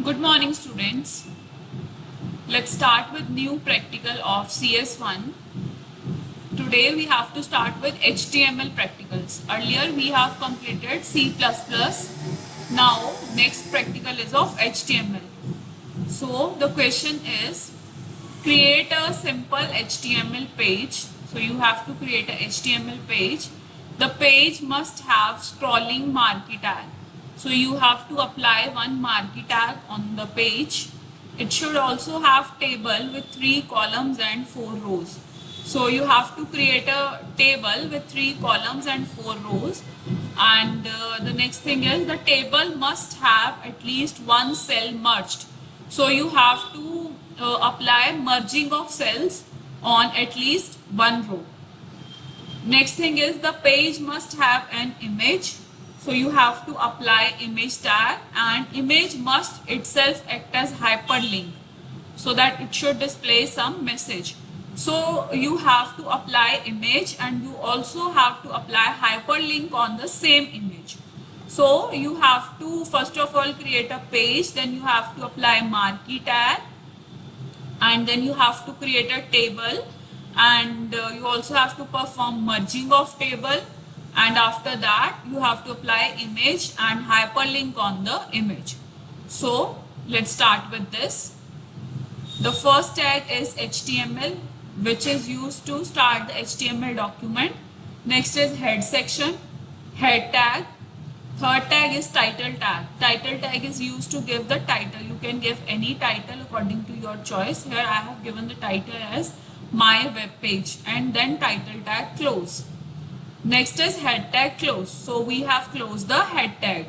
Good morning, students. Let's start with new practical of CS1. Today we have to start with HTML practicals. Earlier we have completed C++. Now next practical is of HTML. So the question is, create a simple HTML page. So you have to create a HTML page. The page must have scrolling marquee tag. So you have to apply one marquee tag on the page. It should also have table with 3 columns and 4 rows. So you have to create a table with 3 columns and 4 rows. And the next thing is the table must have at least one cell merged. So you have to apply merging of cells on at least one row. Next thing is the page must have an image. So you have to apply image tag, and image must itself act as hyperlink so that it should display some message. So you have to apply image and you also have to apply hyperlink on the same image. So you have to first of all create a page, then you have to apply marquee tag, and then you have to create a table, and you also have to perform merging of table, and after that you have to apply image and hyperlink on the image. So let's start with this. The first tag is HTML, which is used to start the HTML document. Next is head section, head tag. Third tag is title tag. Title tag is used to give the title. You can give any title according to your choice. Here I have given the title as my web page, and then title tag close. Next is head tag close. So we have closed the head tag.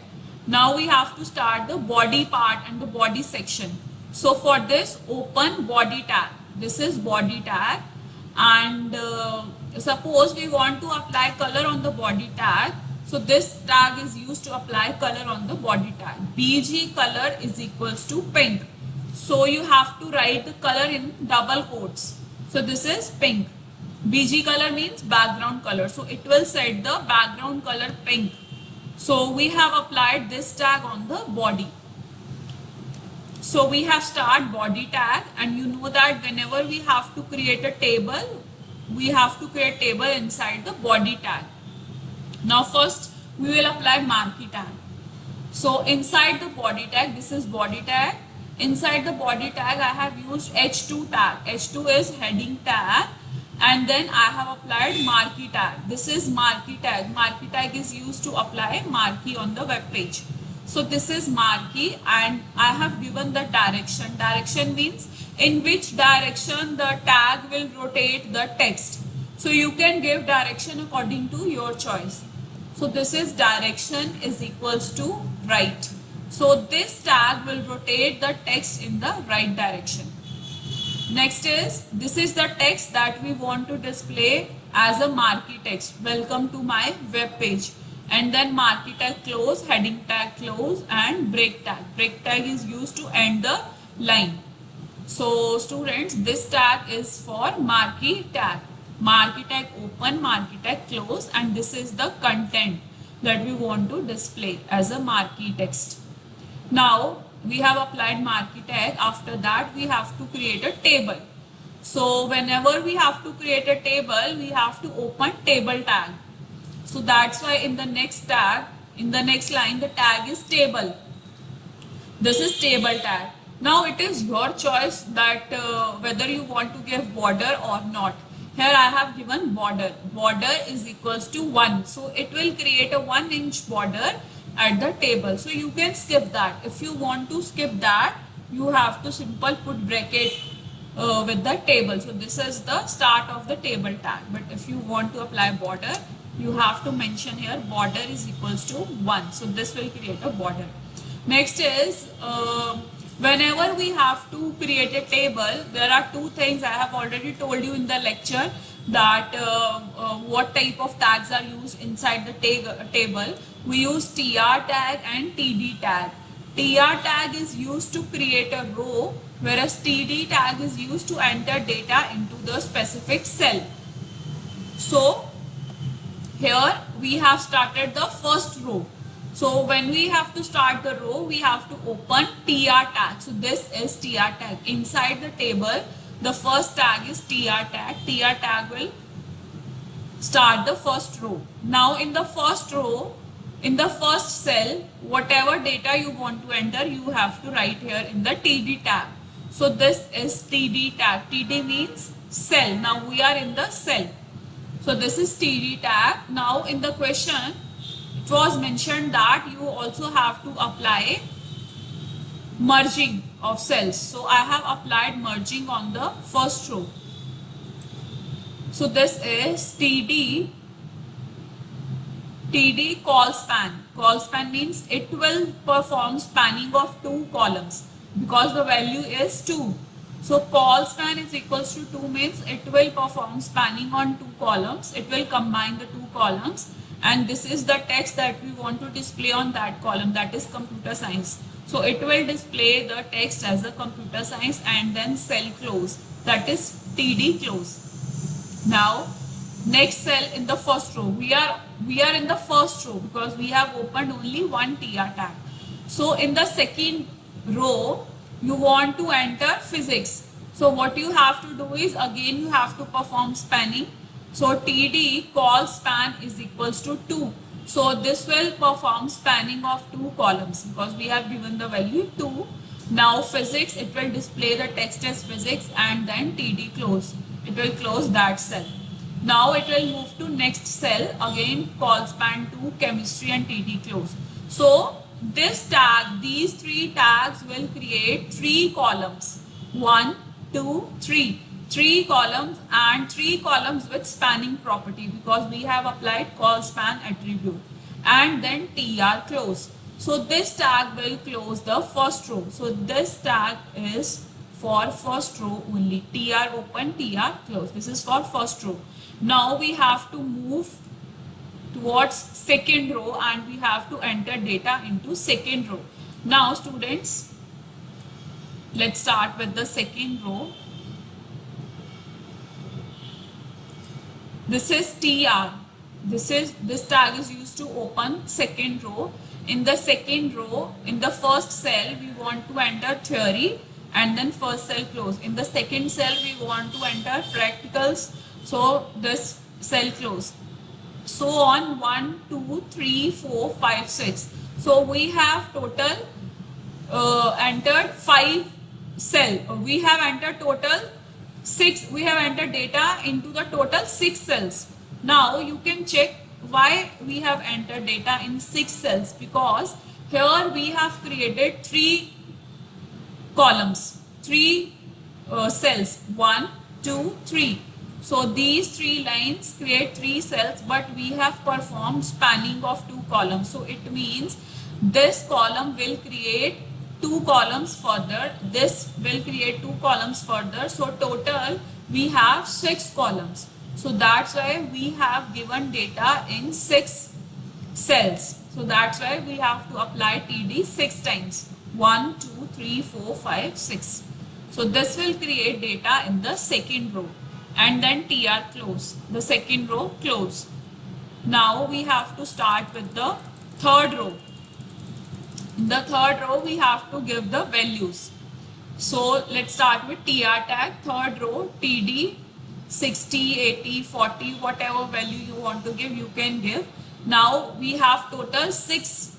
Now we have to start the body part and the body section. So for this, open body tag. This is body tag, and suppose we want to apply color on the body tag. So this tag is used to apply color on the body tag. BG color is equals to pink. So you have to write the color in double quotes. So this is pink. BG color means background color. So it will set the background color pink. So we have applied this tag on the body. So we have start body tag, and you know that whenever we have to create a table, we have to create table inside the body tag. Now first we will apply marquee tag. So inside the body tag, this is body tag. Inside the body tag I have used H2 tag. H2 is heading tag, and then I have applied marquee tag. This is marquee tag. Marquee tag is used to apply marquee on the web page. So this is marquee, and I have given the direction. Direction means in which direction the tag will rotate the text. So you can give direction according to your choice. So this is direction is equals to right. So this tag will rotate the text in the right direction. Next is, this is the text that we want to display as a marquee text. Welcome to my web page. And then marquee tag close, heading tag close, and break tag. Break tag is used to end the line. So students, this tag is for marquee tag. Marquee tag open, marquee tag close, and this is the content that we want to display as a marquee text. Now we have applied marquee tag. After that we have to create a table. So whenever we have to create a table, we have to open table tag. So that's why in the next tag, in the next line, the tag is table. This is table tag. Now it is your choice that whether you want to give border or not. Here I have given border. Border is equals to 1. So it will create a 1-inch border at the table. So you can skip that. If you want to skip that, you have to simple put bracket with the table. So this is the start of the table tag. But if you want to apply border, you have to mention here border is equals to 1. So this will create a border. Next is whenever we have to create a table, there are two things I have already told you in the lecture, that what type of tags are used inside the table. We use TR tag and TD tag. TR tag is used to create a row, whereas TD tag is used to enter data into the specific cell. So here we have started the first row. So when we have to start the row, we have to open tr tag. So this is tr tag. Inside the table, the first tag is tr tag. Tr tag will start the first row. Now in the first row, in the first cell, whatever data you want to enter, you have to write here in the TD tag. So this is TD tag. TD means cell. Now we are in the cell. So this is TD tag. Now in the question, it was mentioned that you also have to apply merging of cells. So I have applied merging on the first row. So this is TD call span. Call span means it will perform spanning of two columns because the value is 2. So call span is equals to 2 means it will perform spanning on two columns. It will combine the two columns, and this is the text that we want to display on that column, that is computer science. So it will display the text as a computer science and then cell close, that is TD close. Now next cell in the first row, we are in the first row because we have opened only one tr tag. So in the second row you want to enter physics. So what you have to do is, again you have to perform spanning. So TD call span is equals to 2. So this will perform spanning of two columns because we have given the value 2. Now physics, it will display the text as physics and then TD close. It will close that cell. Now it will move to next cell, again call span 2, chemistry and TD close. So this tag, these three tags will create three columns. 1, 2, 3. 3 columns and 3 columns with spanning property because we have applied call span attribute, and then tr close. So this tag will close the first row. So this tag is for first row only. TR open, TR close. This is for first row. Now we have to move towards second row and we have to enter data into second row. Now students, let's start with the second row. This is TR. This tag is used to open second row. In the second row, in the first cell, we want to enter theory and then first cell close. In the second cell, we want to enter practicals. So this cell close. So on 1, 2, 3, 4, 5, 6. So we have total entered 5 cell. We have entered total 6. We have entered data into the total 6 cells. Now you can check why we have entered data in 6 cells, because here we have created 3 columns, 3 cells, 1, 2, 3. So these 3 lines create 3 cells, but we have performed spanning of 2 columns. So it means this column will create 2 columns further, this will create 2 columns further. So total we have 6 columns. So that's why we have given data in 6 cells. So that's why we have to apply TD 6 times. 1, 2, 3, 4, 5, 6. So this will create data in the second row. And then TR close. The second row close. Now we have to start with the third row. In the third row we have to give the values. So let's start with TR tag. Third row, TD 60, 80, 40, whatever value you want to give, you can give. Now we have total 6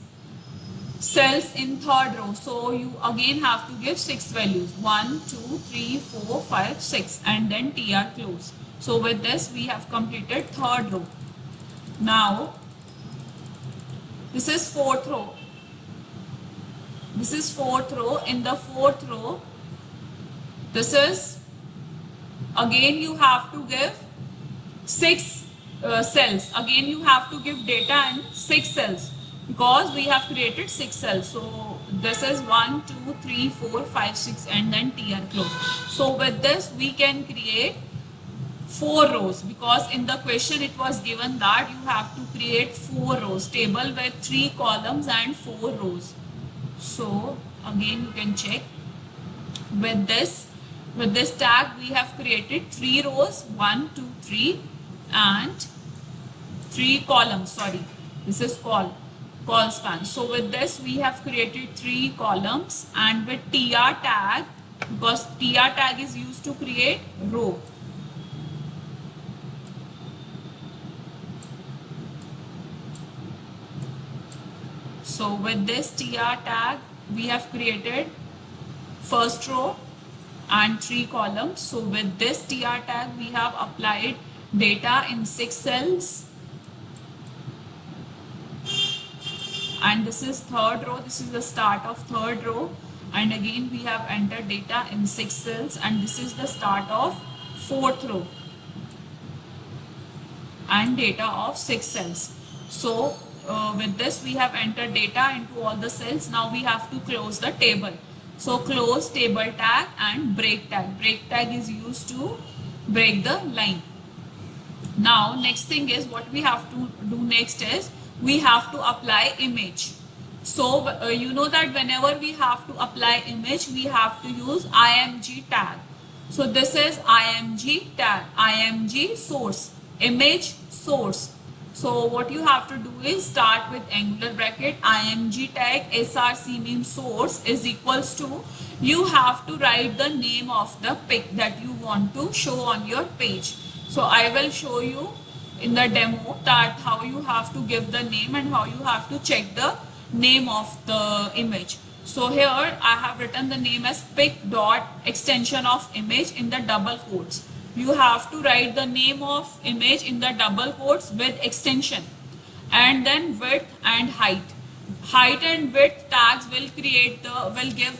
cells in third row. So you again have to give 6 values. 1, 2, 3, 4, 5, 6 and then TR close. So with this we have completed third row. Now this is fourth row. This is fourth row. In the fourth row, this is again you have to give 6 cells. Again you have to give data in 6 cells because we have created 6 cells. So this is 1, 2, 3, 4, 5, 6 and then TR close. So with this we can create 4 rows because in the question it was given that you have to create 4 rows, table with 3 columns and 4 rows. So again you can check with this tag we have created 3 rows, 1, 2, 3 and 3 columns. Sorry, this is call span. So with this we have created 3 columns, and with tr tag, because tr tag is used to create row. So with this tr tag we have created first row and 3 columns. So with this tr tag we have applied data in 6 cells, and this is third row, this is the start of third row, and again we have entered data in 6 cells, and this is the start of fourth row and data of 6 cells. So with this we have entered data into all the cells. Now we have to close the table. So close table tag and break tag. Break tag is used to break the line. Now next thing is, what we have to do next is we have to apply image. So you know that whenever we have to apply image, we have to use img tag. So this is img tag, img source, image source. So what you have to do is start with angular bracket, img tag src means source is equals to, you have to write the name of the pic that you want to show on your page. So I will show you in the demo that how you have to give the name and how you have to check the name of the image. So here I have written the name as pic dot extension of image in the double quotes. You have to write the name of image in the double quotes with extension, and then width and height. Height and width tags will give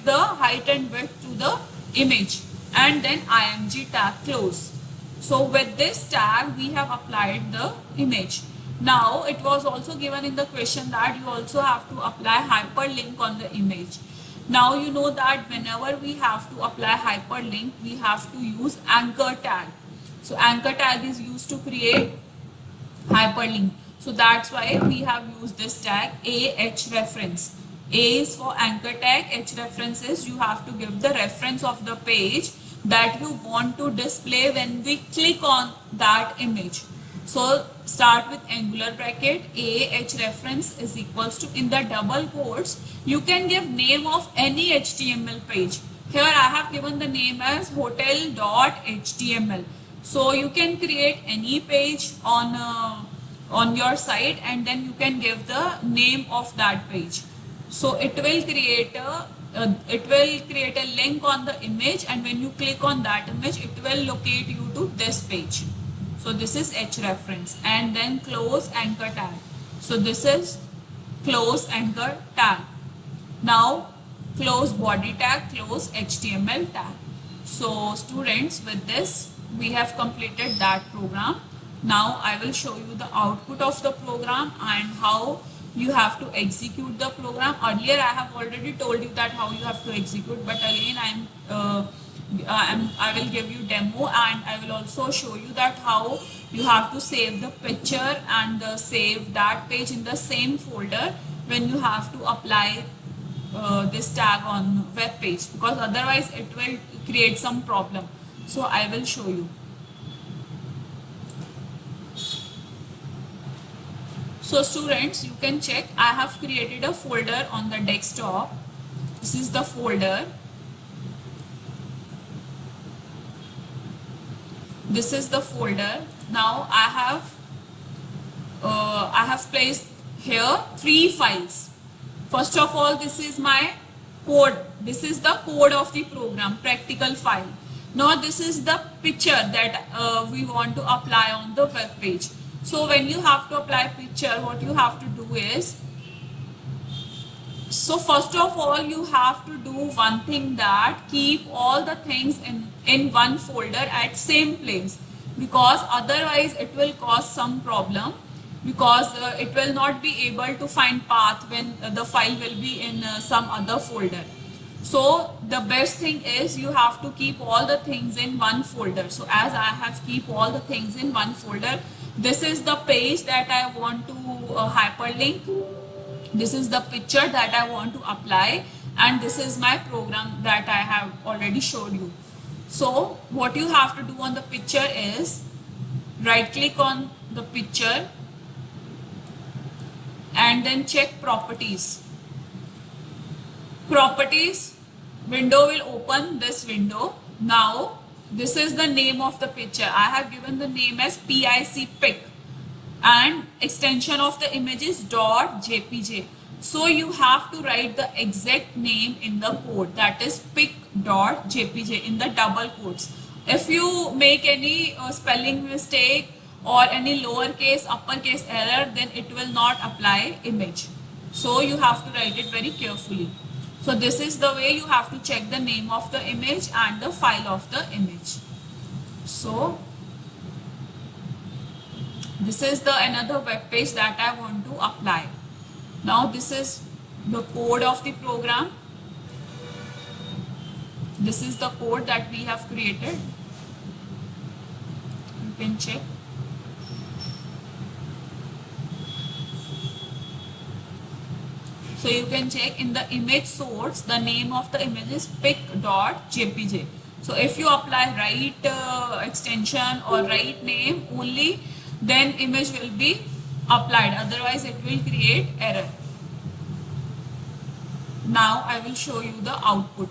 the height and width to the image, and then img tag close. So with this tag we have applied the image. Now it was also given in the question that you also have to apply hyperlink on the image. Now you know that whenever we have to apply hyperlink, we have to use anchor tag. So anchor tag is used to create hyperlink. So that's why we have used this tag hrefs. A is for anchor tag, hrefs is you have to give the reference of the page that you want to display when we click on that image. So start with angular bracket, hrefs is equals to, in the double quotes you can give name of any HTML page. Here I have given the name as hotel.html. So you can create any page on your site, and then you can give the name of that page. So it will create a link on the image, and when you click on that image it will locate you to this page. So this is hrefs, and then close anchor tag. So this is close anchor tag. Now close body tag, close HTML tag. So students, with this we have completed that program. Now I will show you the output of the program and how you have to execute the program. Earlier I have already told you that how you have to execute, but again I will give you demo, and I will also show you that how you have to save the picture and save that page in the same folder when you have to apply this tag on web page, because otherwise it will create some problem. So I will show you. So students, you can check, I have created a folder on the desktop. This is the folder. This is the folder. Now I have placed here 3 files. First of all, this is my code. This is the code of the program, practical file. Now this is the picture that we want to apply on the web page. So when you have to apply picture, what you have to do is, so first of all you have to do one thing, that keep all the things in one folder at same place, because otherwise it will cause some problem, because it will not be able to find path when the file will be in some other folder. So the best thing is you have to keep all the things in one folder. So as I have keep all the things in one folder, this is the page that I want to hyperlink. This is the picture that I want to apply, and this is my program that I have already showed you. So what you have to do on the picture is right click on the picture and then check properties. Properties window will open this window. Now this is the name of the picture. I have given the name as pic and extension of the image is .jpg. So you have to write the exact name in the code, that is pic.jpg in the double quotes. If you make any spelling mistake or any lowercase uppercase error, then it will not apply image. So you have to write it very carefully. So this is the way you have to check the name of the image and the file of the image. So this is the another web page that I want to apply. Now this is the code of the program. This is the code that we have created. You can check. So you can check in the image source, the name of the image is pic.jpg. So if you apply right extension or right name only, then image will be applied, otherwise it will create error. Now I will show you the output.